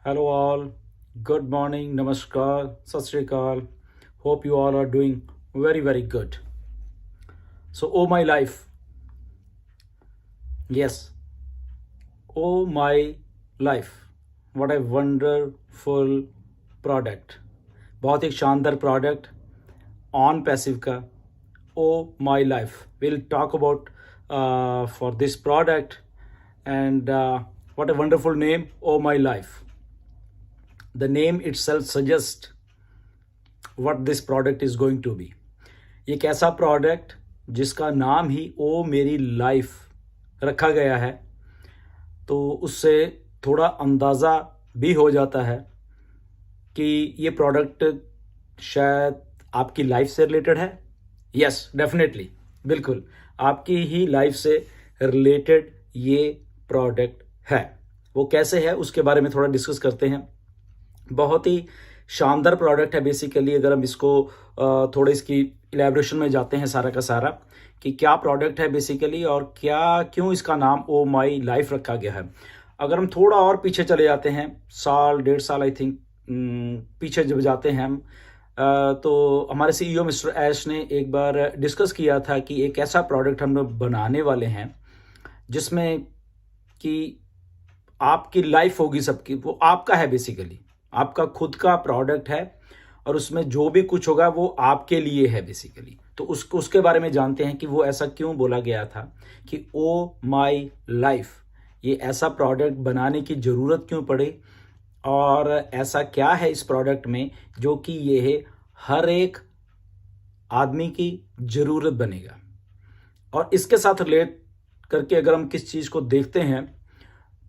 Hello all, good morning, namaskar, sat Sri Akal. Hope you all are doing very good. So, oh my life, yes, oh my life, what a wonderful product. बहुत ही शानदार product on passive का oh my life will talk about for this product and what a wonderful name, oh my life. The name itself suggests what this product is going to be. एक ऐसा product जिसका नाम ही ओ मेरी life रखा गया है, तो उससे थोड़ा अंदाज़ा भी हो जाता है कि ये प्रोडक्ट शायद आपकी लाइफ से रिलेटेड है. यस, डेफिनेटली, बिल्कुल आपकी ही लाइफ से रिलेटेड ये प्रोडक्ट है. वो कैसे है उसके बारे में थोड़ा डिस्कस करते हैं. बहुत ही शानदार प्रोडक्ट है. बेसिकली अगर हम इसको थोड़ा इसकी इलेबोरेशन में जाते हैं सारा का सारा कि क्या प्रोडक्ट है बेसिकली और क्या क्यों इसका नाम ओ माई लाइफ रखा गया है. अगर हम थोड़ा और पीछे चले जाते हैं, साल डेढ़ साल आई थिंक पीछे जब जाते हैं हम, तो हमारे सीईओ मिस्टर ऐश ने एक बार डिस्कस किया था कि एक ऐसा प्रोडक्ट हम लोग बनाने वाले हैं जिसमें कि आपकी लाइफ होगी सबकी, वो आपका है, बेसिकली आपका खुद का प्रोडक्ट है और उसमें जो भी कुछ होगा वो आपके लिए है बेसिकली. तो उसके बारे में जानते हैं कि वो ऐसा क्यों बोला गया था कि ओ माई लाइफ, ये ऐसा प्रोडक्ट बनाने की ज़रूरत क्यों पड़ी और ऐसा क्या है इस प्रोडक्ट में जो कि ये है हर एक आदमी की ज़रूरत बनेगा. और इसके साथ रिलेट करके अगर हम किस चीज़ को देखते हैं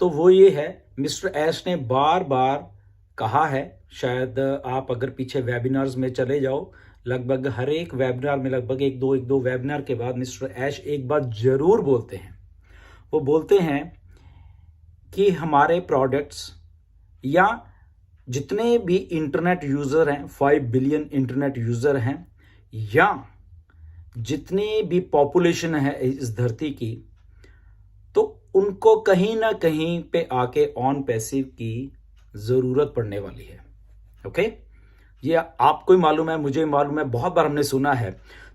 तो वो ये है, मिस्टर ऐश ने बार बार कहा है, शायद आप अगर पीछे वेबिनार्स में चले जाओ, लगभग हर एक वेबिनार में लगभग एक दो वेबिनार के बाद मिस्टर ऐश एक बात जरूर बोलते हैं. वो बोलते हैं कि हमारे प्रोडक्ट्स या जितने भी इंटरनेट यूज़र हैं, 5 बिलियन इंटरनेट यूज़र हैं, या जितनी भी पॉपुलेशन है इस धरती की, तो उनको कहीं ना कहीं पे आके ऑन पैसिव की ज़रूरत पड़ने वाली है. ओके, ये आपको ही मालूम है, मुझे मालूम है, बहुत बार हमने सुना है.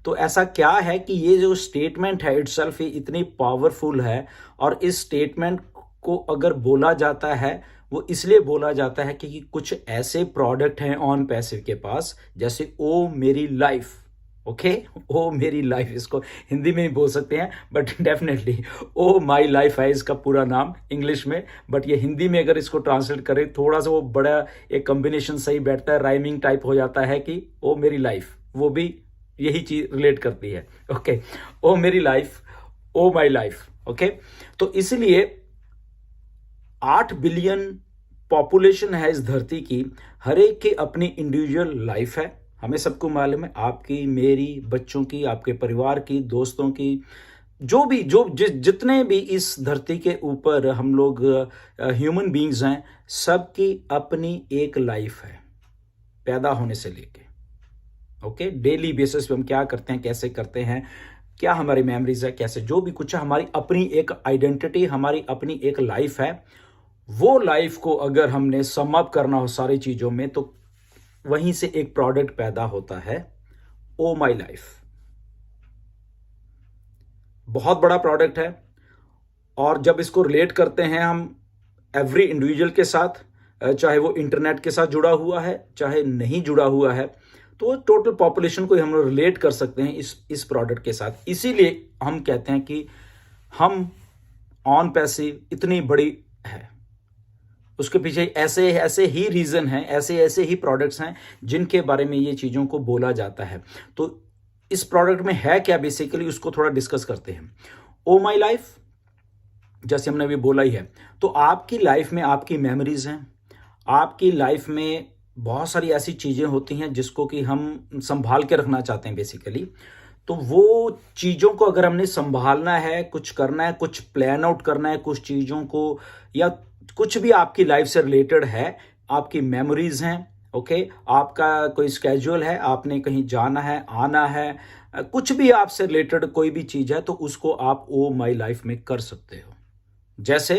तो ऐसा क्या है कि ये जो स्टेटमेंट है इटसेल्फ ही इतनी पावरफुल है और इस स्टेटमेंट को अगर बोला जाता है वो इसलिए बोला जाता है कि कुछ ऐसे प्रोडक्ट हैं ऑन पैसिव के पास, जैसे ओ मेरी लाइफ. ओके, ओ मेरी लाइफ, इसको हिंदी में ही बोल सकते हैं but definitely oh my life है इसका पूरा नाम इंग्लिश में. बट ये हिंदी में अगर इसको ट्रांसलेट करें थोड़ा सा वो बड़ा एक कॉम्बिनेशन सही बैठता है, राइमिंग टाइप हो जाता है कि ओ मेरी लाइफ, वो भी यही चीज रिलेट करती है. ओके, ओ मेरी life, oh my life. Okay, तो इसलिए 8 बिलियन पॉपुलेशन है इस धरती की, हर एक की अपनी इंडिविजुअल लाइफ है. हमें सबको मालूम है, आपकी, मेरी, बच्चों की, आपके परिवार की, दोस्तों की, जो भी जितने भी इस धरती के ऊपर हम लोग ह्यूमन बीइंग्स हैं, सबकी अपनी एक लाइफ है पैदा होने से लेके. ओके, डेली बेसिस पे हम क्या करते हैं, कैसे करते हैं, क्या हमारी मेमोरीज है, कैसे जो भी कुछ है, हमारी अपनी एक आइडेंटिटी, हमारी अपनी एक लाइफ है. वो लाइफ को अगर हमने सम अप करना हो सारी चीज़ों में तो वहीं से एक प्रोडक्ट पैदा होता है, ओ माई लाइफ. बहुत बड़ा प्रोडक्ट है और जब इसको रिलेट करते हैं हम एवरी इंडिविजुअल के साथ, चाहे वो इंटरनेट के साथ जुड़ा हुआ है चाहे नहीं जुड़ा हुआ है, तो टोटल पॉपुलेशन को हम लोग रिलेट कर सकते हैं इस प्रोडक्ट के साथ. इसीलिए हम कहते हैं कि हम ऑन पैसिव इतनी बड़ी है. उसके पीछे ऐसे ऐसे ही रीज़न हैं, ऐसे ऐसे ही प्रोडक्ट्स हैं जिनके बारे में ये चीज़ों को बोला जाता है. तो इस प्रोडक्ट में है क्या बेसिकली, उसको थोड़ा डिस्कस करते हैं. ओ माई लाइफ, जैसे हमने अभी बोला ही है, तो आपकी लाइफ में आपकी मेमोरीज हैं, आपकी लाइफ में बहुत सारी ऐसी चीज़ें होती हैं जिसको कि हम संभाल के रखना चाहते हैं बेसिकली. तो वो चीज़ों को अगर हमने संभालना है, कुछ करना है, कुछ प्लान आउट करना है, कुछ चीज़ों को, या कुछ भी आपकी लाइफ से रिलेटेड है, आपकी मेमोरीज हैं. ओके, आपका कोई स्केड्यूल है, आपने कहीं जाना है, आना है, कुछ भी आपसे रिलेटेड कोई भी चीज़ है, तो उसको आप ओ माई लाइफ में कर सकते हो. जैसे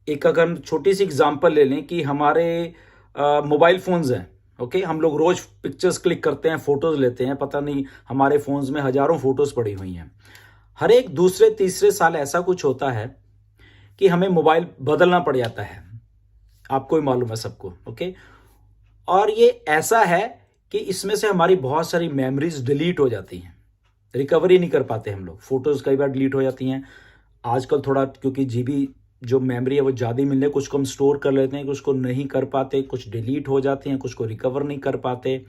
एक अगर हम छोटी सी एग्जांपल ले लें कि हमारे मोबाइल फोन्स हैं, ओके, हम लोग रोज पिक्चर्स क्लिक करते हैं, फोटोज लेते हैं, पता नहीं हमारे फोन्स में हजारों फोटोज पड़ी हुई हैं। हर एक दूसरे तीसरे साल ऐसा कुछ होता है कि हमें मोबाइल बदलना पड़ जाता है, आपको ही मालूम है सबको, ओके। और ये ऐसा है कि इसमें से हमारी बहुत सारी मेमोरीज डिलीट हो जाती हैं, रिकवरी नहीं कर पाते हम लोग, फोटोज कई बार डिलीट हो जाती हैं। आजकल थोड़ा क्योंकि जीबी जो मेमोरी है वो ज़्यादा मिलने, कुछ को हम स्टोर कर लेते हैं, कुछ को नहीं कर पाते, कुछ डिलीट हो जाते हैं, कुछ को रिकवर नहीं कर पाते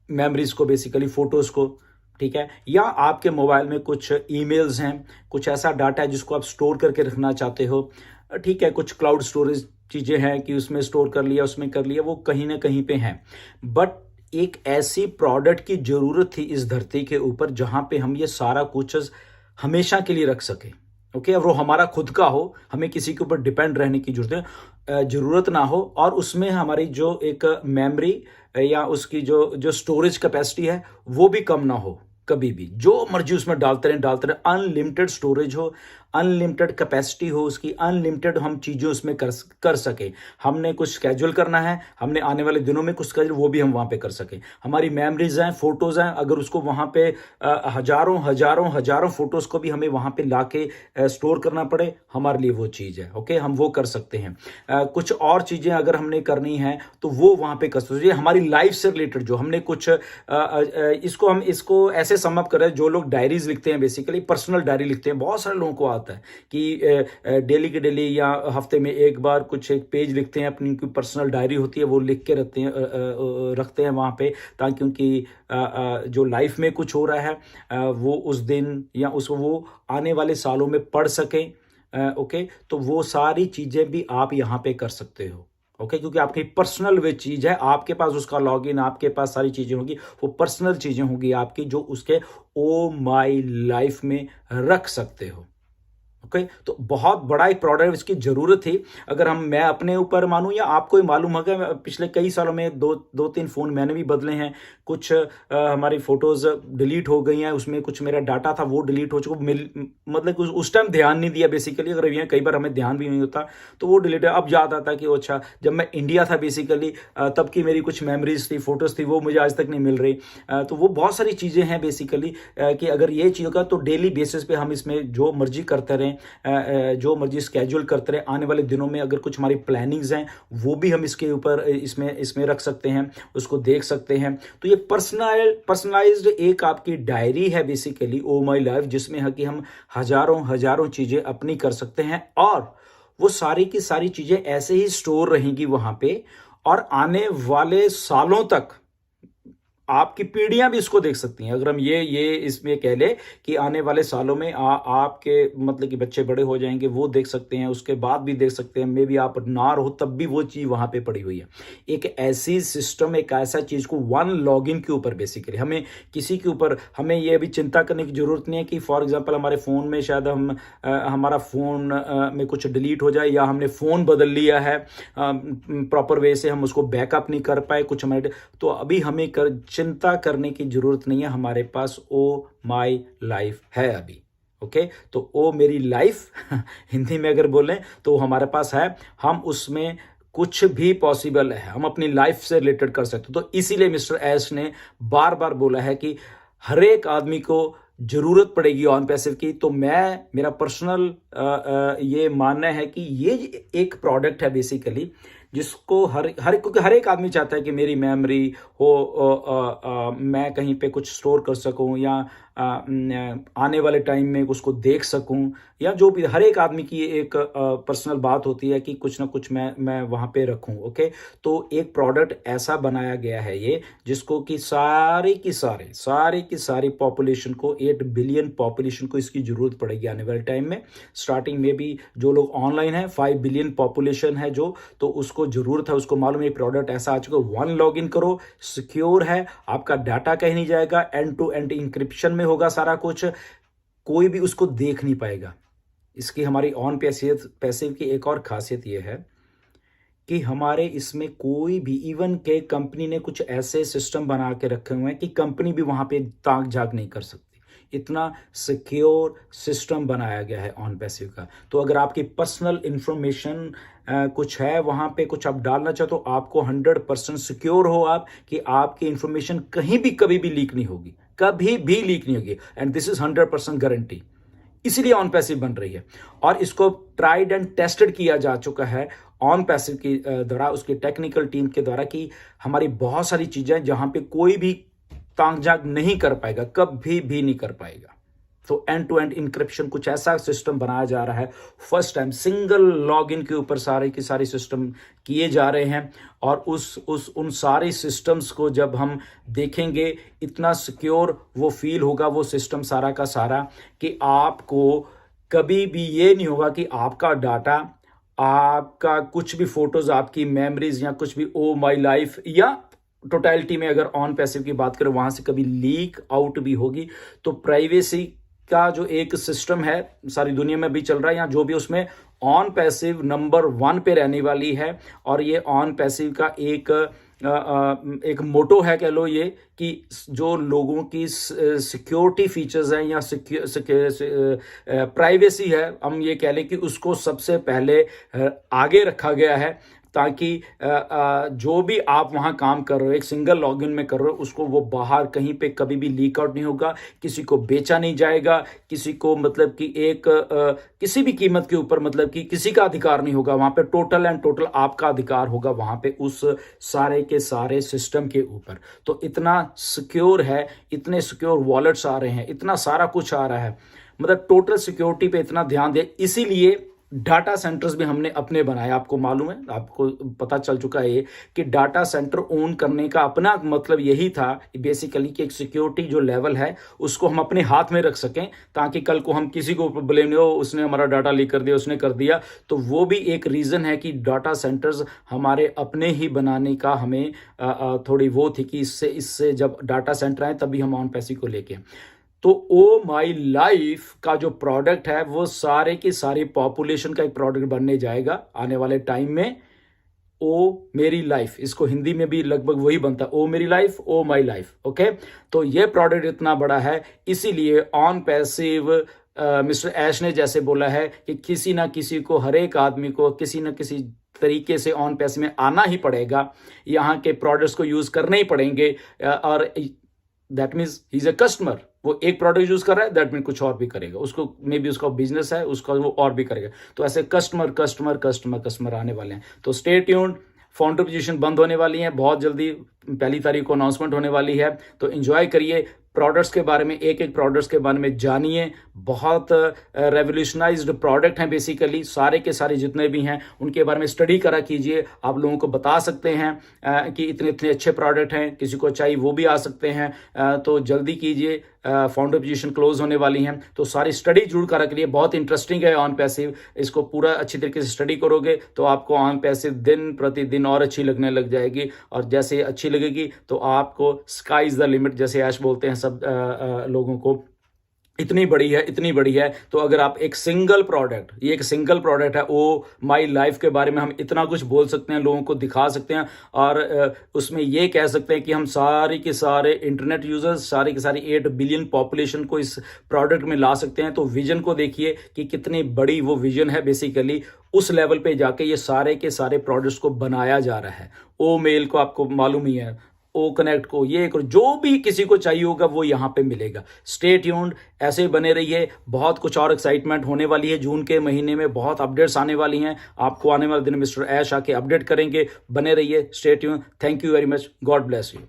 मेमोरीज को, बेसिकली फोटोज को, ठीक है। या आपके मोबाइल में कुछ ईमेल्स हैं, कुछ ऐसा डाटा है जिसको आप स्टोर करके रखना चाहते हो, ठीक है, कुछ क्लाउड स्टोरेज चीज़ें हैं कि उसमें स्टोर कर लिया, उसमें कर लिया, वो कहीं ना कहीं पे हैं। बट एक ऐसी प्रोडक्ट की ज़रूरत थी इस धरती के ऊपर जहां पे हम ये सारा कुछ हमेशा के लिए रख सके, ओके। और वो हमारा खुद का हो, हमें किसी के ऊपर डिपेंड रहने की जरूरत ना हो, और उसमें हमारी जो एक मेमोरी या उसकी जो जो स्टोरेज कैपेसिटी है वो भी कम ना हो। कभी भी जो मर्जी उसमें डालते रहें, अनलिमिटेड स्टोरेज हो, अनलिमिटेड कैपेसिटी हो उसकी, अनलिमिटेड हम चीज़ें उसमें कर सके। हमने कुछ स्केड्यूल करना है, हमने आने वाले दिनों में कुछ स्केड्यूल, वो भी हम वहाँ पे कर सकें। हमारी मेमोरीज हैं, फोटोज़ हैं, अगर उसको वहाँ पे हजारों हजारों हजारों फोटोज़ को भी हमें वहाँ पे ला के स्टोर करना पड़े, हमारे लिए वो चीज़ है, ओके, हम वो कर सकते हैं। कुछ और चीज़ें अगर हमने करनी है तो वो वहाँ पे कर सकते हैं। हमारी लाइफ से रिलेटेड जो हमने कुछ इसको ऐसे सम अप कर रहे हैं, जो लोग डायरीज लिखते हैं, बेसिकली पर्सनल डायरी लिखते हैं, बहुत सारे लोगों को आता है कि डेली के डेली या हफ्ते में एक बार कुछ एक पेज लिखते हैं, अपनी पर्सनल डायरी होती है वो लिख के रखते हैं वहाँ पे, ताकि उनकी जो लाइफ में कुछ हो रहा है वो उस दिन या वो आने वाले सालों में पढ़ सकें, ओके। तो वो सारी चीज़ें भी आप यहाँ पे कर सकते हो, ओके, क्योंकि आपकी पर्सनल वे चीज़ है, आपके पास उसका लॉगिन, आपके पास सारी चीज़ें होंगी, वो पर्सनल चीज़ें होंगी आपकी जो उसके ओ माई लाइफ में रख सकते हो, ओके। तो बहुत बड़ा एक प्रोडक्ट इसकी जरूरत थी। अगर मैं अपने ऊपर मानूं या आपको ही मालूम होगा, पिछले कई सालों में दो तीन फ़ोन मैंने भी बदले हैं। कुछ हमारी फ़ोटोज़ डिलीट हो गई हैं, उसमें कुछ मेरा डाटा था वो डिलीट हो चुका, मतलब उस टाइम ध्यान नहीं दिया बेसिकली। अगर ये कई बार हमें ध्यान भी नहीं होता तो वो डिलीट है। अब याद आता कि अच्छा, जब मैं इंडिया था बेसिकली तब की मेरी कुछ मेमोरीज थी, फोटोज़ थी, वो मुझे आज तक नहीं मिल रही। तो वो बहुत सारी चीज़ें हैं बेसिकली कि अगर ये चीज़ होगा तो डेली बेसिस पे हम इसमें जो मर्जी करते रहें, जो मर्जी स्केड्यूल करते रहे। आने वाले दिनों में अगर कुछ हमारी प्लानिंग्स हैं वो भी हम इसके ऊपर इसमें रख सकते हैं, उसको देख सकते हैं। तो ये पर्सनलाइज्ड एक आपकी डायरी है बेसिकली, ओ माई लाइफ, जिसमें है कि हम हजारों हजारों चीजें अपनी कर सकते हैं, और वो सारी की सारी चीजें ऐसे ही स्टोर रहेंगी वहां पे, और आने वाले सालों तक आपकी पीढ़ियां भी इसको देख सकती हैं। अगर हम ये इसमें कह ले कि आने वाले सालों में आपके मतलब कि बच्चे बड़े हो जाएंगे, वो देख सकते हैं, उसके बाद भी देख सकते हैं, मे बी आप ना रहो तब भी वो चीज़ वहां पे पड़ी हुई है। एक ऐसी सिस्टम, एक ऐसा चीज़ को वन लॉगिन के ऊपर बेसिकली हमें किसी के ऊपर हमें ये अभी चिंता करने की जरूरत नहीं है कि फॉर एग्जाम्पल हमारे फ़ोन में शायद हमारा फ़ोन में कुछ डिलीट हो जाए, या हमने फ़ोन बदल लिया है प्रॉपर वे से, हम उसको बैकअप नहीं कर पाए कुछ हमारे, तो अभी हमें चिंता करने की जरूरत नहीं है। हमारे पास ओ माई लाइफ है अभी, ओके। तो ओ मेरी लाइफ हिंदी में अगर बोलें तो हमारे पास है, हम उसमें कुछ भी पॉसिबल है, हम अपनी लाइफ से रिलेटेड कर सकते। तो इसीलिए मिस्टर एस ने बार बार बोला है कि हर एक आदमी को जरूरत पड़ेगी ऑन पैसिव की। तो मेरा पर्सनल ये मानना है कि ये एक प्रोडक्ट है बेसिकली, जिसको क्योंकि हर एक आदमी चाहता है कि मेरी मेमोरी हो, मैं कहीं पे कुछ स्टोर कर सकूं, या आने वाले टाइम में उसको देख सकूं, या जो भी हर एक आदमी की एक पर्सनल बात होती है कि कुछ ना कुछ मैं वहां पे रखूं, ओके। तो एक प्रोडक्ट ऐसा बनाया गया है ये, जिसको कि सारी की सारी पॉपुलेशन को, 8 बिलियन पॉपुलेशन को इसकी जरूरत पड़ेगी आने वाले टाइम में। स्टार्टिंग में भी जो लोग ऑनलाइन है 5 बिलियन पॉपुलेशन है जो, तो उसको जरूरत है, उसको मालूम है प्रोडक्ट ऐसा आ चुका है। वन लॉग इन करो, सिक्योर है, आपका डाटा कहीं नहीं जाएगा, एंड टू एंड इंक्रिप्शन में होगा सारा कुछ, कोई भी उसको देख नहीं पाएगा। इसकी हमारी ऑन पैसिव की एक और खासियत यह है कि हमारे इसमें कोई भी, इवन के कंपनी ने कुछ ऐसे सिस्टम बना के रखे हुए हैं कि कंपनी भी वहां पे ताक झाक नहीं कर सकती, इतना सिक्योर सिस्टम बनाया गया है ऑन पैसिव का। तो अगर आपकी पर्सनल इंफॉर्मेशन कुछ है वहाँ पे कुछ आप डालना चाहो तो आपको 100% सिक्योर हो आप कि आपकी इंफॉर्मेशन कहीं भी कभी भी लीक नहीं होगी, कभी भी लीक नहीं होगी, एंड दिस इज 100% गारंटी। इसीलिए ऑन पैसिव बन रही है और इसको ट्राइड एंड टेस्टेड किया जा चुका है ऑन पैसिव के द्वारा, उसकी टेक्निकल टीम के द्वारा, कि हमारी बहुत सारी चीजें जहां पे कोई भी ताक झाक नहीं कर पाएगा, कभी भी नहीं कर पाएगा। तो एंड टू एंड इंक्रिप्शन कुछ ऐसा सिस्टम बनाया जा रहा है, फर्स्ट टाइम सिंगल लॉगिन के ऊपर सारे के सारे सिस्टम किए जा रहे हैं। और उन सारे सिस्टम्स को जब हम देखेंगे इतना सिक्योर वो फील होगा वो सिस्टम सारा का सारा, कि आपको कभी भी ये नहीं होगा कि आपका डाटा, आपका कुछ भी फोटोज, आपकी मेमोरीज या कुछ भी ओ माई लाइफ या टोटलिटी में अगर ऑन पैसिव की बात करें वहां से कभी लीक आउट भी होगी। तो प्राइवेसी का जो एक सिस्टम है सारी दुनिया में भी चल रहा है या जो भी, उसमें ऑन पैसिव नंबर 1 पे रहने वाली है। और ये ऑन पैसिव का एक मोटो है, कह लो ये, कि जो लोगों की सिक्योरिटी फीचर्स हैं या प्राइवेसी है, हम ये कह लें कि उसको सबसे पहले आगे रखा गया है, ताकि जो भी आप वहां काम कर रहे हो एक सिंगल लॉगिन में कर रहे हो उसको वो बाहर कहीं पे कभी भी लीक आउट नहीं होगा, किसी को बेचा नहीं जाएगा, किसी को मतलब कि किसी भी कीमत के ऊपर मतलब कि किसी का अधिकार नहीं होगा वहां पे, टोटल एंड टोटल आपका अधिकार होगा वहां पे उस सारे के सारे सिस्टम के ऊपर। तो इतना सिक्योर है, इतने सिक्योर वॉलेट्स आ रहे हैं, इतना सारा कुछ आ रहा है, मतलब टोटल सिक्योरिटी पे इतना ध्यान दे। इसीलिए डाटा सेंटर्स भी हमने अपने बनाए। आपको मालूम है, आपको पता चल चुका है कि डाटा सेंटर ओन करने का अपना मतलब यही था बेसिकली कि एक सिक्योरिटी जो लेवल है उसको हम अपने हाथ में रख सकें, ताकि कल को हम किसी को ब्लेम नहीं हो उसने हमारा डाटा लीक कर दिया, उसने कर दिया। तो वो भी एक रीजन है कि डाटा सेंटर्स हमारे अपने ही बनाने का हमें थोड़ी वो थी कि इससे जब डाटा सेंटर आए तभी हम ऑन पैसिव को लेके। तो ओ माई लाइफ का जो प्रोडक्ट है वो सारे की सारी पॉपुलेशन का एक प्रोडक्ट बनने जाएगा आने वाले टाइम में। ओ मेरी लाइफ, इसको हिंदी में भी लगभग वही बनता है, ओ मेरी life, oh my life. Okay, तो ये प्रोडक्ट इतना बड़ा है, इसीलिए ऑन पैसिव मिस्टर ऐश ने जैसे बोला है कि किसी ना किसी को, हर एक आदमी को किसी ना किसी तरीके से ऑन पैसिव में आना ही पड़ेगा, यहाँ के प्रोडक्ट्स को यूज करने ही पड़ेंगे। और that means he is a customer, वो एक प्रोडक्ट यूज कर रहा है, दैट मीन कुछ और भी करेगा, उसको मे बी उसका बिजनेस है, उसका वो और भी करेगा। तो ऐसे कस्टमर कस्टमर कस्टमर कस्टमर आने वाले हैं। तो स्टे ट्यून्ड, फाउंडर पोजीशन बंद होने वाली है बहुत जल्दी, 1 तारीख को अनाउंसमेंट होने वाली है। तो एंजॉय करिए प्रोडक्ट्स के बारे में, एक एक प्रोडक्ट्स के बारे में जानिए। बहुत रेवोल्यूशनाइज्ड प्रोडक्ट हैं बेसिकली, सारे के सारे जितने भी हैं उनके बारे में स्टडी करा कीजिए। आप लोगों को बता सकते हैं कि इतने इतने अच्छे प्रोडक्ट हैं, किसी को चाहिए वो भी आ सकते हैं। तो जल्दी कीजिए, फाउंडर पोजीशन क्लोज होने वाली हैं। तो सारी स्टडी जरूर करा करिए, बहुत इंटरेस्टिंग है ऑन पैसिव। इसको पूरा अच्छी तरीके से स्टडी करोगे तो आपको ऑन पैसिव दिन प्रतिदिन और अच्छी लगने लग जाएगी। और जैसे अच्छी लगेगी तो आपको स्काई इज द लिमिट, जैसे ऐश बोलते हैं सब लोगों को, इतनी बड़ी है, इतनी बड़ी है। तो अगर आप एक सिंगल प्रोडक्ट, ये एक सिंगल प्रोडक्ट है, ओ माई लाइफ के बारे में हम इतना कुछ बोल सकते हैं, लोगों को दिखा सकते हैं। और उसमें ये कह सकते हैं कि हम सारे के सारे इंटरनेट यूजर्स, सारे के सारे 8 बिलियन पॉपुलेशन को इस प्रोडक्ट में ला सकते हैं। तो विजन को देखिए कि कितनी बड़ी वो विजन है। बेसिकली उस लेवल पे जाके ये सारे के सारे प्रोडक्ट्स को बनाया जा रहा है। ओ मेल को आपको मालूम ही है, ओ कनेक्ट को, ये करो, जो भी किसी को चाहिए होगा वो यहाँ पे मिलेगा। स्टे ट्यून्ड, ऐसे बने रहिए। बहुत कुछ और एक्साइटमेंट होने वाली है जून के महीने में, बहुत अपडेट्स आने वाली हैं। आपको आने वाले दिन मिस्टर ऐश आके अपडेट करेंगे। बने रहिए, stay tuned. Thank you very much, God bless you.